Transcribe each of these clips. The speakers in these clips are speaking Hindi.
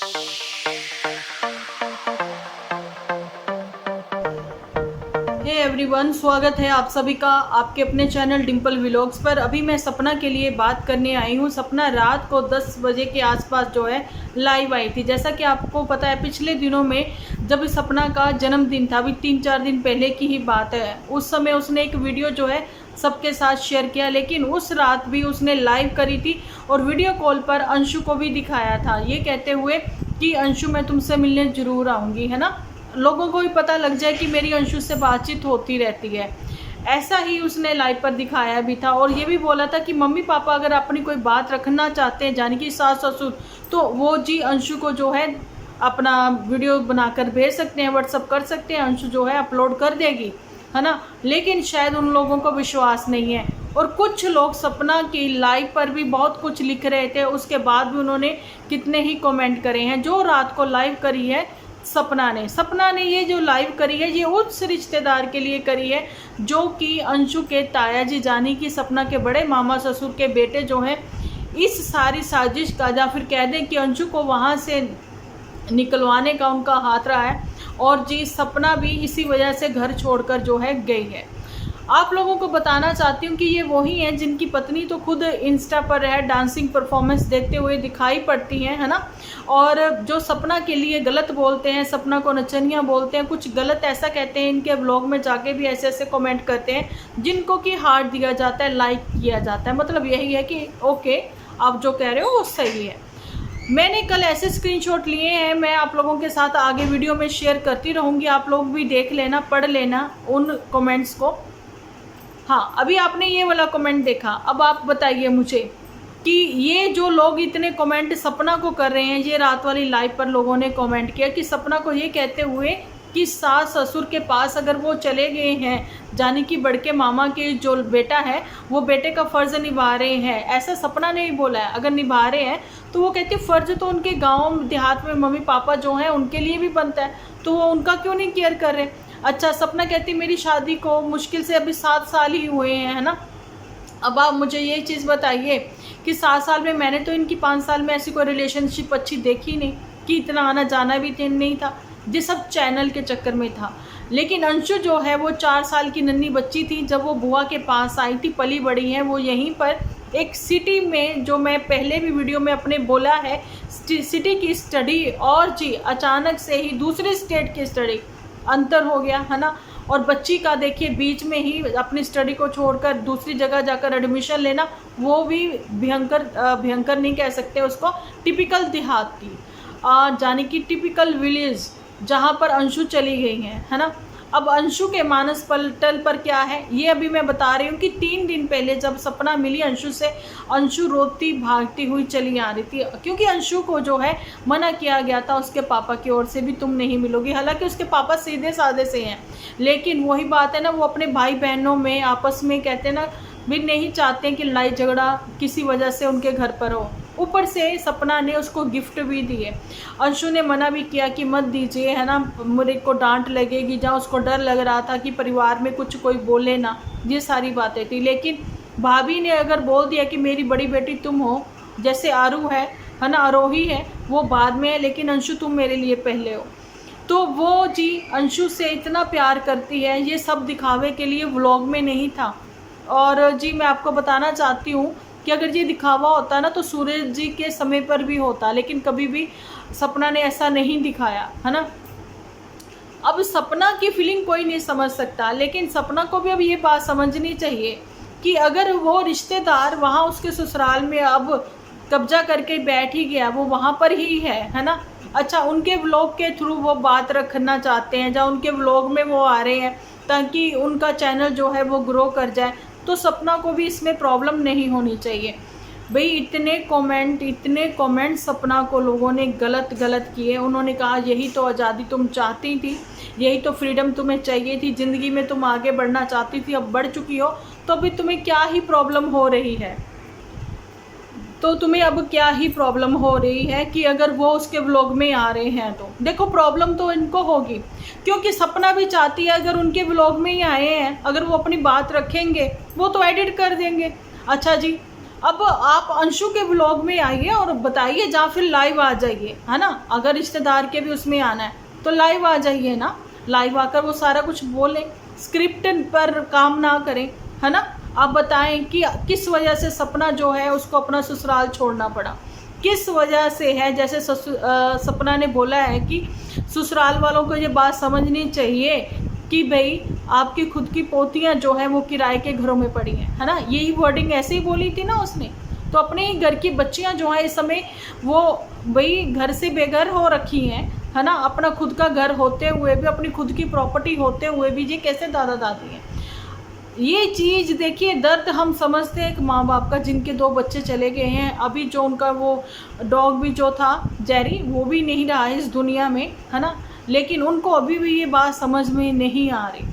हे एवरीवन, स्वागत है आप सभी का आपके अपने चैनल डिम्पल व्लॉग्स पर। अभी मैं सपना के लिए बात करने आई हूँ। सपना रात को 10 बजे के आसपास जो है लाइव आई थी। जैसा कि आपको पता है, पिछले दिनों में जब सपना का जन्मदिन था, अभी 3-4 दिन पहले की ही बात है, उस समय उसने एक वीडियो जो है सबके साथ शेयर किया। लेकिन उस रात भी उसने लाइव करी थी और वीडियो कॉल पर अंशु को भी दिखाया था, ये कहते हुए कि अंशु मैं तुमसे मिलने ज़रूर आऊँगी, है ना, लोगों को भी पता लग जाए कि मेरी अंशु से बातचीत होती रहती है। ऐसा ही उसने लाइव पर दिखाया भी था और ये भी बोला था कि मम्मी पापा अगर अपनी कोई बात रखना चाहते हैं, यानी कि सास ससुर, तो वो जी अंशु को जो है अपना वीडियो बनाकर भेज सकते हैं, व्हाट्सअप कर सकते हैं, अंशु जो है अपलोड कर देगी, है ना। लेकिन शायद उन लोगों को विश्वास नहीं है। और कुछ लोग सपना की लाइव पर भी बहुत कुछ लिख रहे थे, उसके बाद भी उन्होंने कितने ही कमेंट करे हैं। जो रात को लाइव करी है सपना ने ये जो लाइव करी है, ये उस रिश्तेदार के लिए करी है जो कि अंशु के ताया जी, जानी कि सपना के बड़े मामा ससुर के बेटे जो हैं, इस सारी साजिश का, या फिर कह दें कि अंशु को वहाँ से निकलवाने का उनका हाथ रहा है। और जी सपना भी इसी वजह से घर छोड़कर जो है गई है। आप लोगों को बताना चाहती हूँ कि ये वही हैं जिनकी पत्नी तो खुद इंस्टा पर है, डांसिंग परफॉर्मेंस देखते हुए दिखाई पड़ती हैं, है ना। और जो सपना के लिए गलत बोलते हैं, सपना को नचनिया बोलते हैं, कुछ गलत ऐसा कहते हैं, इनके ब्लॉग में जाके भी ऐसे ऐसे कमेंट करते हैं जिनको कि हार्ट दिया जाता है, लाइक किया जाता है। मतलब यही है कि ओके, आप जो कह रहे हो वो सही है। मैंने कल ऐसे स्क्रीनशॉट लिए हैं, मैं आप लोगों के साथ आगे वीडियो में शेयर करती रहूँगी, आप लोग भी देख लेना, पढ़ लेना उन कमेंट्स को। हाँ, अभी आपने ये वाला कमेंट देखा, अब आप बताइए मुझे कि ये जो लोग इतने कमेंट सपना को कर रहे हैं, ये रात वाली लाइव पर लोगों ने कमेंट किया कि सपना को ये कहते हुए कि सास ससुर के पास अगर वो चले गए हैं, जानी कि बड़के मामा के जो बेटा है वो बेटे का फ़र्ज़ निभा रहे हैं, ऐसा सपना ने ही बोला है। अगर निभा रहे हैं तो वो कहते फ़र्ज़ तो उनके गाँव देहात में मम्मी पापा जो हैं उनके लिए भी बनता है, तो वो उनका क्यों नहीं केयर कर रहे। अच्छा, सपना कहती मेरी शादी को मुश्किल से अभी 7 साल ही हुए हैं, है ना। अब आप मुझे ये चीज़ बताइए कि 7 साल में मैंने तो इनकी 5 साल में ऐसी कोई रिलेशनशिप अच्छी देखी नहीं, कि इतना आना जाना भी नहीं था, ये सब चैनल के चक्कर में था। लेकिन अंशु जो है वो 4 साल की नन्ही बच्ची थी जब वो बुआ के पास आई थी, पली बड़ी है वो यहीं पर एक सिटी में, जो मैं पहले भी वीडियो में अपने बोला है, सिटी की स्टडी और जी अचानक से ही दूसरे स्टेट की स्टडी अंतर हो गया, है ना। और बच्ची का देखिए बीच में ही अपनी स्टडी को छोड़कर दूसरी जगह जाकर एडमिशन लेना, वो भी भयंकर नहीं कह सकते उसको, टिपिकल देहात की, यानी कि टिपिकल विलेज जहाँ पर अंशु चली गई है ना। अब अंशु के मानस पलटल पर क्या है ये अभी मैं बता रही हूँ कि 3 दिन पहले जब सपना मिली अंशु से, अंशु रोती भागती हुई चली आ रही थी, क्योंकि अंशु को जो है मना किया गया था उसके पापा की ओर से भी, तुम नहीं मिलोगी। हालांकि उसके पापा सीधे साधे से हैं, लेकिन वही बात है ना, वो अपने भाई बहनों में आपस में कहते हैं ना, भी नहीं चाहते कि लड़ाई झगड़ा किसी वजह से उनके घर पर हो। ऊपर से सपना ने उसको गिफ्ट भी दिए। अंशु ने मना भी किया कि मत दीजिए, है ना, मेरे को डांट लगेगी, जहाँ उसको डर लग रहा था कि परिवार में कुछ कोई बोले ना, ये सारी बातें थी। लेकिन भाभी ने अगर बोल दिया कि मेरी बड़ी बेटी तुम हो, जैसे आरू है ना, आरोही है, वो बाद में है, लेकिन अंशु तुम मेरे लिए पहले हो, तो वो जी अंशु से इतना प्यार करती है। ये सब दिखावे के लिए व्लॉग में नहीं था। और जी मैं आपको बताना चाहती हूँ कि अगर ये दिखावा होता ना तो सूरज जी के समय पर भी होता, लेकिन कभी भी सपना ने ऐसा नहीं दिखाया, है ना। अब सपना की फीलिंग कोई नहीं समझ सकता, लेकिन सपना को भी अब ये बात समझनी चाहिए कि अगर वो रिश्तेदार वहाँ उसके ससुराल में अब कब्जा करके बैठ ही गया, वो वहाँ पर ही है ना। अच्छा, उनके व्लॉग के थ्रू वो बात रखना चाहते हैं, जहाँ उनके व्लॉग में वो आ रहे हैं ताकि उनका चैनल जो है वो ग्रो कर जाए, तो सपना को भी इसमें प्रॉब्लम नहीं होनी चाहिए। भाई इतने कमेंट सपना को लोगों ने गलत किए। उन्होंने कहा यही तो आज़ादी तुम चाहती थी, यही तो फ्रीडम तुम्हें चाहिए थी, ज़िंदगी में तुम आगे बढ़ना चाहती थी, अब बढ़ चुकी हो, तो अभी तुम्हें क्या ही प्रॉब्लम हो रही है। कि अगर वो उसके व्लॉग में आ रहे हैं तो देखो प्रॉब्लम तो इनको होगी, क्योंकि सपना भी चाहती है अगर उनके व्लॉग में ही आए हैं, अगर वो अपनी बात रखेंगे वो तो एडिट कर देंगे। अच्छा जी, अब आप अंशु के ब्लॉग में आइए और बताइए, जहाँ फिर लाइव आ जाइए, है ना। अगर रिश्तेदार के भी उसमें आना है तो लाइव आ जाइए ना, लाइव आकर वो सारा कुछ बोलें, स्क्रिप्ट पर काम ना करें, है ना। आप बताएं कि किस वजह से सपना जो है उसको अपना ससुराल छोड़ना पड़ा, किस वजह से है। जैसे सपना ने बोला है कि ससुराल वालों को ये बात समझनी चाहिए कि भाई आपकी खुद की पोतियां जो हैं वो किराए के घरों में पड़ी हैं, है ना। यही वर्डिंग ऐसे ही बोली थी ना उसने। तो अपने ही घर की बच्चियां जो हैं इस समय वो भाई घर से बेघर हो रखी हैं, है ना। अपना खुद का घर होते हुए भी, अपनी खुद की प्रॉपर्टी होते हुए भी ये कैसे दादा दादी हैं। ये चीज़ देखिए, दर्द हम समझते हैं एक माँ बाप का जिनके 2 बच्चे चले गए हैं। अभी जो उनका वो डॉग भी जो था जेरी, वो भी नहीं रहा है इस दुनिया में, है ना। लेकिन उनको अभी भी ये बात समझ में नहीं आ रही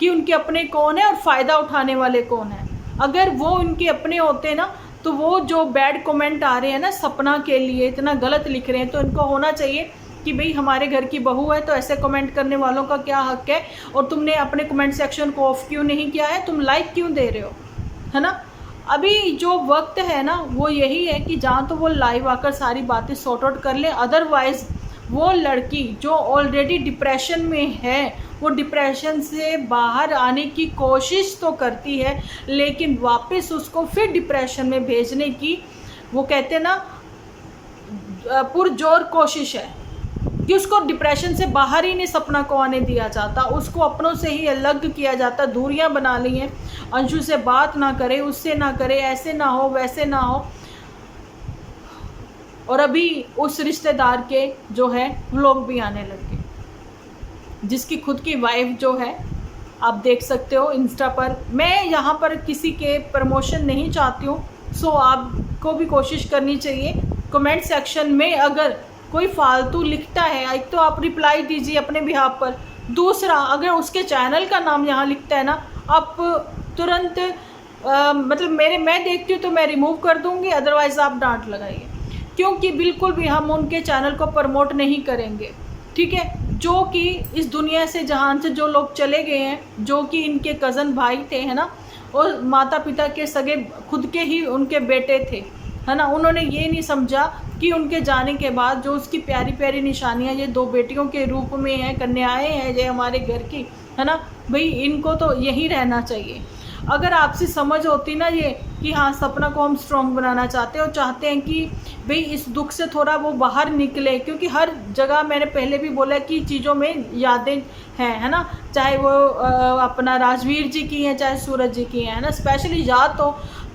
कि उनके अपने कौन है और फ़ायदा उठाने वाले कौन है। अगर वो उनके अपने होते ना, तो वो जो बैड कमेंट आ रहे हैं ना सपना के लिए, इतना गलत लिख रहे हैं, तो इनको होना चाहिए कि भाई हमारे घर की बहू है तो ऐसे कमेंट करने वालों का क्या हक है, और तुमने अपने कमेंट सेक्शन को ऑफ क्यों नहीं किया है, तुम लाइक क्यों दे रहे हो, है ना। अभी जो वक्त है ना वो यही है कि जहाँ तो वो लाइव आकर सारी बातें सॉर्ट आउट कर ले। अदरवाइज़ वो लड़की जो ऑलरेडी डिप्रेशन में है, वो डिप्रेशन से बाहर आने की कोशिश तो करती है, लेकिन वापस उसको फिर डिप्रेशन में भेजने की, वो कहते हैं ना, पुरजोर कोशिश है कि उसको डिप्रेशन से बाहर ही नहीं सपना को आने दिया जाता, उसको अपनों से ही अलग किया जाता। दूरियां बना ली हैं, अंशु से बात ना करे, उससे ना करे, ऐसे ना हो, वैसे ना हो। और अभी उस रिश्तेदार के जो है व्लॉग भी आने लग गए, जिसकी खुद की वाइफ जो है, आप देख सकते हो इंस्टा पर। मैं यहाँ पर किसी के प्रमोशन नहीं चाहती हूँ, सो आपको भी कोशिश करनी चाहिए कमेंट सेक्शन में अगर कोई फालतू लिखता है, एक तो आप रिप्लाई दीजिए अपने बिहाफ पर। दूसरा, अगर उसके चैनल का नाम यहाँ लिखता है ना, आप तुरंत मतलब मैं देखती हूँ तो मैं रिमूव कर दूँगी, अदरवाइज़ आप डांट लगाइए, क्योंकि बिल्कुल भी हम उनके चैनल को प्रमोट नहीं करेंगे, ठीक है। जो कि इस दुनिया से, जहान से जो लोग चले गए हैं, जो कि इनके कज़न भाई थे, है ना, और माता पिता के सगे खुद के ही उनके बेटे थे, है ना। उन्होंने ये नहीं समझा कि उनके जाने के बाद जो उसकी प्यारी प्यारी निशानियाँ ये 2 बेटियों के रूप में हैं, कन्याएं हैं ये हमारे घर की, है ना, भाई इनको तो यही रहना चाहिए। अगर आपसे समझ होती ना ये कि हाँ सपना को हम स्ट्रॉन्ग बनाना चाहते हैं और चाहते हैं कि भाई इस दुख से थोड़ा वो बाहर निकले, क्योंकि हर जगह मैंने पहले भी बोला कि चीज़ों में यादें हैं, है ना। चाहे वो अपना राजवीर जी की हैं, चाहे सूरज जी की हैं, है ना। स्पेशली याद तो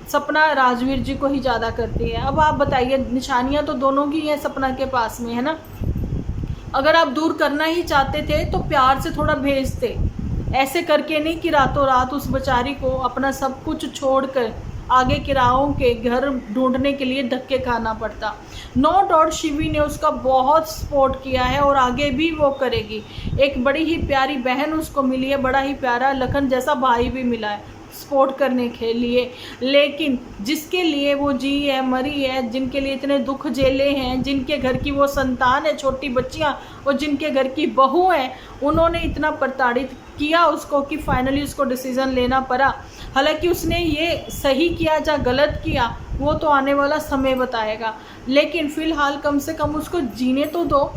सपना राजवीर जी को ही ज़्यादा करती है। अब आप बताइए, निशानियाँ तो दोनों की हैं सपना के पास में, है ना। अगर आप दूर करना ही चाहते थे तो प्यार से थोड़ा भेजते, ऐसे करके नहीं कि रातों रात उस बेचारी को अपना सब कुछ छोड़कर आगे किरायों के घर ढूंढने के लिए धक्के खाना पड़ता। नो डाउट शिवी ने उसका बहुत सपोर्ट किया है और आगे भी वो करेगी। एक बड़ी ही प्यारी बहन उसको मिली है, बड़ा ही प्यारा लखन जैसा भाई भी मिला है सपोर्ट करने के लिए। लेकिन जिसके लिए वो जी है, मरी है, जिनके लिए इतने दुख झेले हैं, जिनके घर की वो संतान है, छोटी बच्चियां, और जिनके घर की बहू है, उन्होंने इतना प्रताड़ित किया उसको कि फाइनली उसको डिसीज़न लेना पड़ा। हालांकि उसने ये सही किया या गलत किया वो तो आने वाला समय बताएगा, लेकिन फ़िलहाल कम से कम उसको जीने तो दो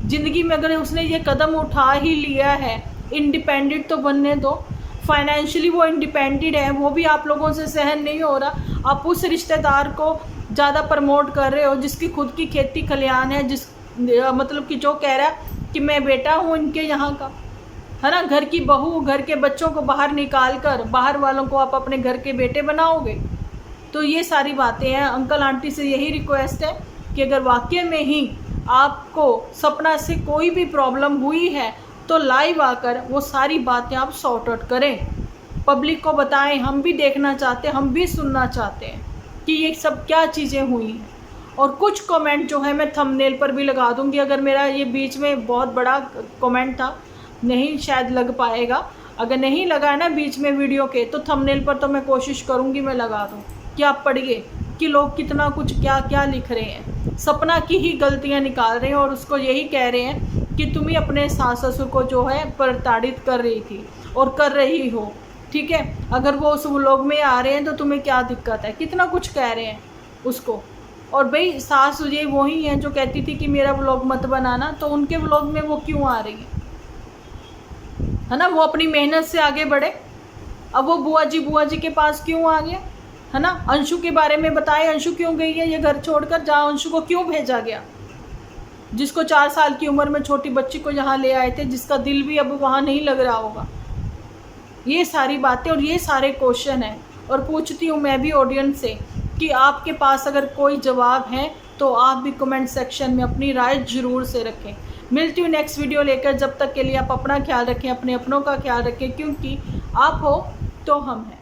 ज़िंदगी में। अगर उसने ये कदम उठा ही लिया है, इंडिपेंडेंट तो बनने दो। फाइनेंशियली वो इंडिपेंडेंट है, वो भी आप लोगों से सहन नहीं हो रहा। आप उस रिश्तेदार को ज़्यादा प्रमोट कर रहे हो जिसकी खुद की खेती खलिहान है, जिस मतलब कि जो कह रहा है कि मैं बेटा हूँ इनके यहाँ का, है ना। घर की बहू, घर के बच्चों को बाहर निकाल कर बाहर वालों को आप अपने घर के बेटे बनाओगे। तो ये सारी बातें हैं। अंकल आंटी से यही रिक्वेस्ट है कि अगर वाकई में ही आपको सपना से कोई भी प्रॉब्लम हुई है तो लाइव आकर वो सारी बातें आप सॉर्ट आउट करें, पब्लिक को बताएं। हम भी देखना चाहते हैं, हम भी सुनना चाहते हैं कि ये सब क्या चीज़ें हुई हैं। और कुछ कमेंट जो है मैं थंबनेल पर भी लगा दूंगी। अगर मेरा ये बीच में बहुत बड़ा कमेंट था, नहीं शायद लग पाएगा, अगर नहीं लगा है ना बीच में वीडियो के, तो थंबनेल पर तो मैं कोशिश करूँगी मैं लगा दूँ कि आप पढ़िए कि लोग कितना कुछ क्या क्या लिख रहे हैं। सपना की ही गलतियाँ निकाल रहे हैं और उसको यही कह रहे हैं कि तुम ही अपने सास ससुर को जो है प्रताड़ित कर रही थी और कर रही हो। ठीक है, अगर वो उस व्लॉग में आ रहे हैं तो तुम्हें क्या दिक्कत है, कितना कुछ कह रहे हैं उसको। और भाई सास ये वही है जो कहती थी कि मेरा व्लॉग मत बनाना, तो उनके व्लॉग में वो क्यों आ रही है ना, वो अपनी मेहनत से आगे बढ़े। अब वो बुआ जी के पास क्यों आ गया, है ना। अंशु के बारे में बताए, अंशु क्यों गई है ये घर छोड़कर, जहाँ अंशु को क्यों भेजा गया, जिसको 4 साल की उम्र में छोटी बच्ची को यहाँ ले आए थे, जिसका दिल भी अब वहाँ नहीं लग रहा होगा। ये सारी बातें और ये सारे क्वेश्चन हैं, और पूछती हूँ मैं भी ऑडियंस से कि आपके पास अगर कोई जवाब है तो आप भी कमेंट सेक्शन में अपनी राय ज़रूर से रखें। मिलती हूँ नेक्स्ट वीडियो लेकर, जब तक के लिए आप अपना ख्याल रखें, अपने अपनों का ख्याल रखें, क्योंकि आप हो तो हम हैं।